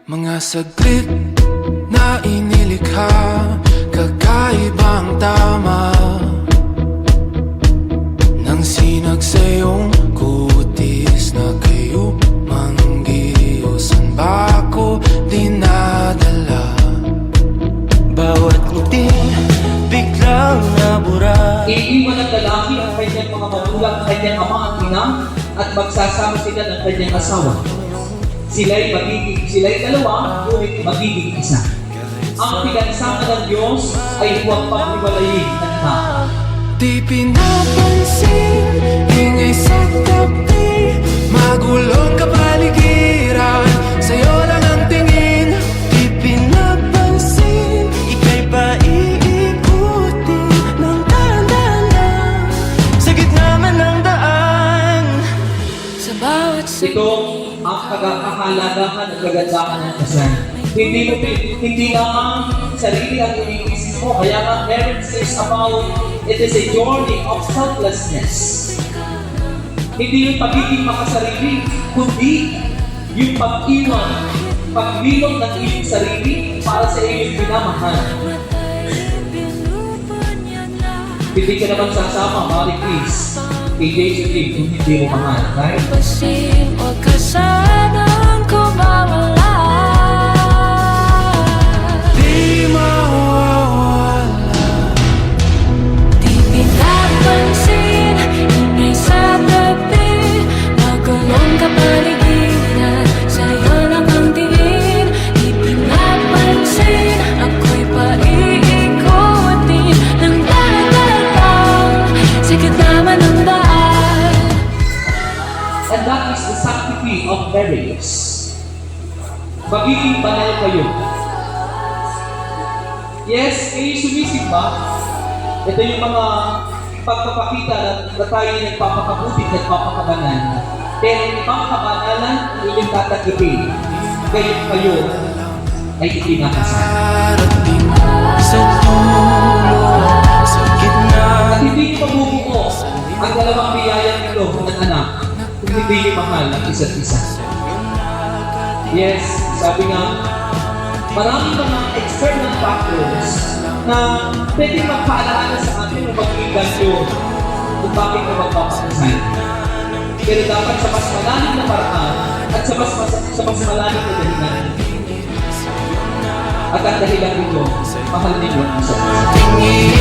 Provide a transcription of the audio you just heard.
Mga saglit na inilikha, kakaibang tama nang sinag sa iyong kutis na kayo manggiusan ba ako dinadala? Bawat ngiting biglang nabura. Iiwan ng lalaki ang kanyang mga magulang, kanyang ama at ina, at magsasama sila ng kanyang asawa. Sila'y dalawa, ngunit magiging isa. Ang pinagsama ng Diyos ay huwag paghiwalayin ng tao. Di pinapansin, ingay sa tabi, magulong kapaligiran, sa'yo lang ang tingin. Di pinapansin, ika'y pa iikutin ng dahan-dahan sa gitna man ng daan. Sa bawat Ito ang kakahalagahan at kagandahan ng kasal. Hindi lang sarili ang iniisip mo. Kaya nga, marriage is about, it is a journey of selflessness. Hindi yung pagiging makasarili, kundi yung pag-iwan, paglilong ng iyong sarili para sa iyong pinamahal. Hindi ka naman sasama, Mari Chris, kay Jason Lee kung hindi mo mahal, right? Pasim o kasanan ko mawala. di mawawala. Di pinapansin, ingay sa tabi, magulong kapaligiran, sa'yo lang ang tingin. Di pinapansin, ako'y paiikutin ng dahan-dahan sa gitna man ng daan. And that is the sanctity of marriage. Magiging banal kayo. Yes, kayo sumisimba. Ito yung mga pagpapakita na tayo nagpapakabuti, nagpapakabanan. Pero ibang kabanalan, inyong tatakipin. Kayo ay itinakasal. Darating sa dulo, sa gitna. At hindi niyo mabubuo ang dalawang biyayang ito ng anak kung hindi niyo mahal ang isa't isa. Yes, sabi nga, maraming mga external factors na pwede magpaalaala sa atin o magiging ganyo kung bakit ka magpapakasal. Pero dapat sa mas malalim na paraan at sa mas malalim na dahilan. At ang dahilan nito, mahal ninyo ang isa't isa. Tingin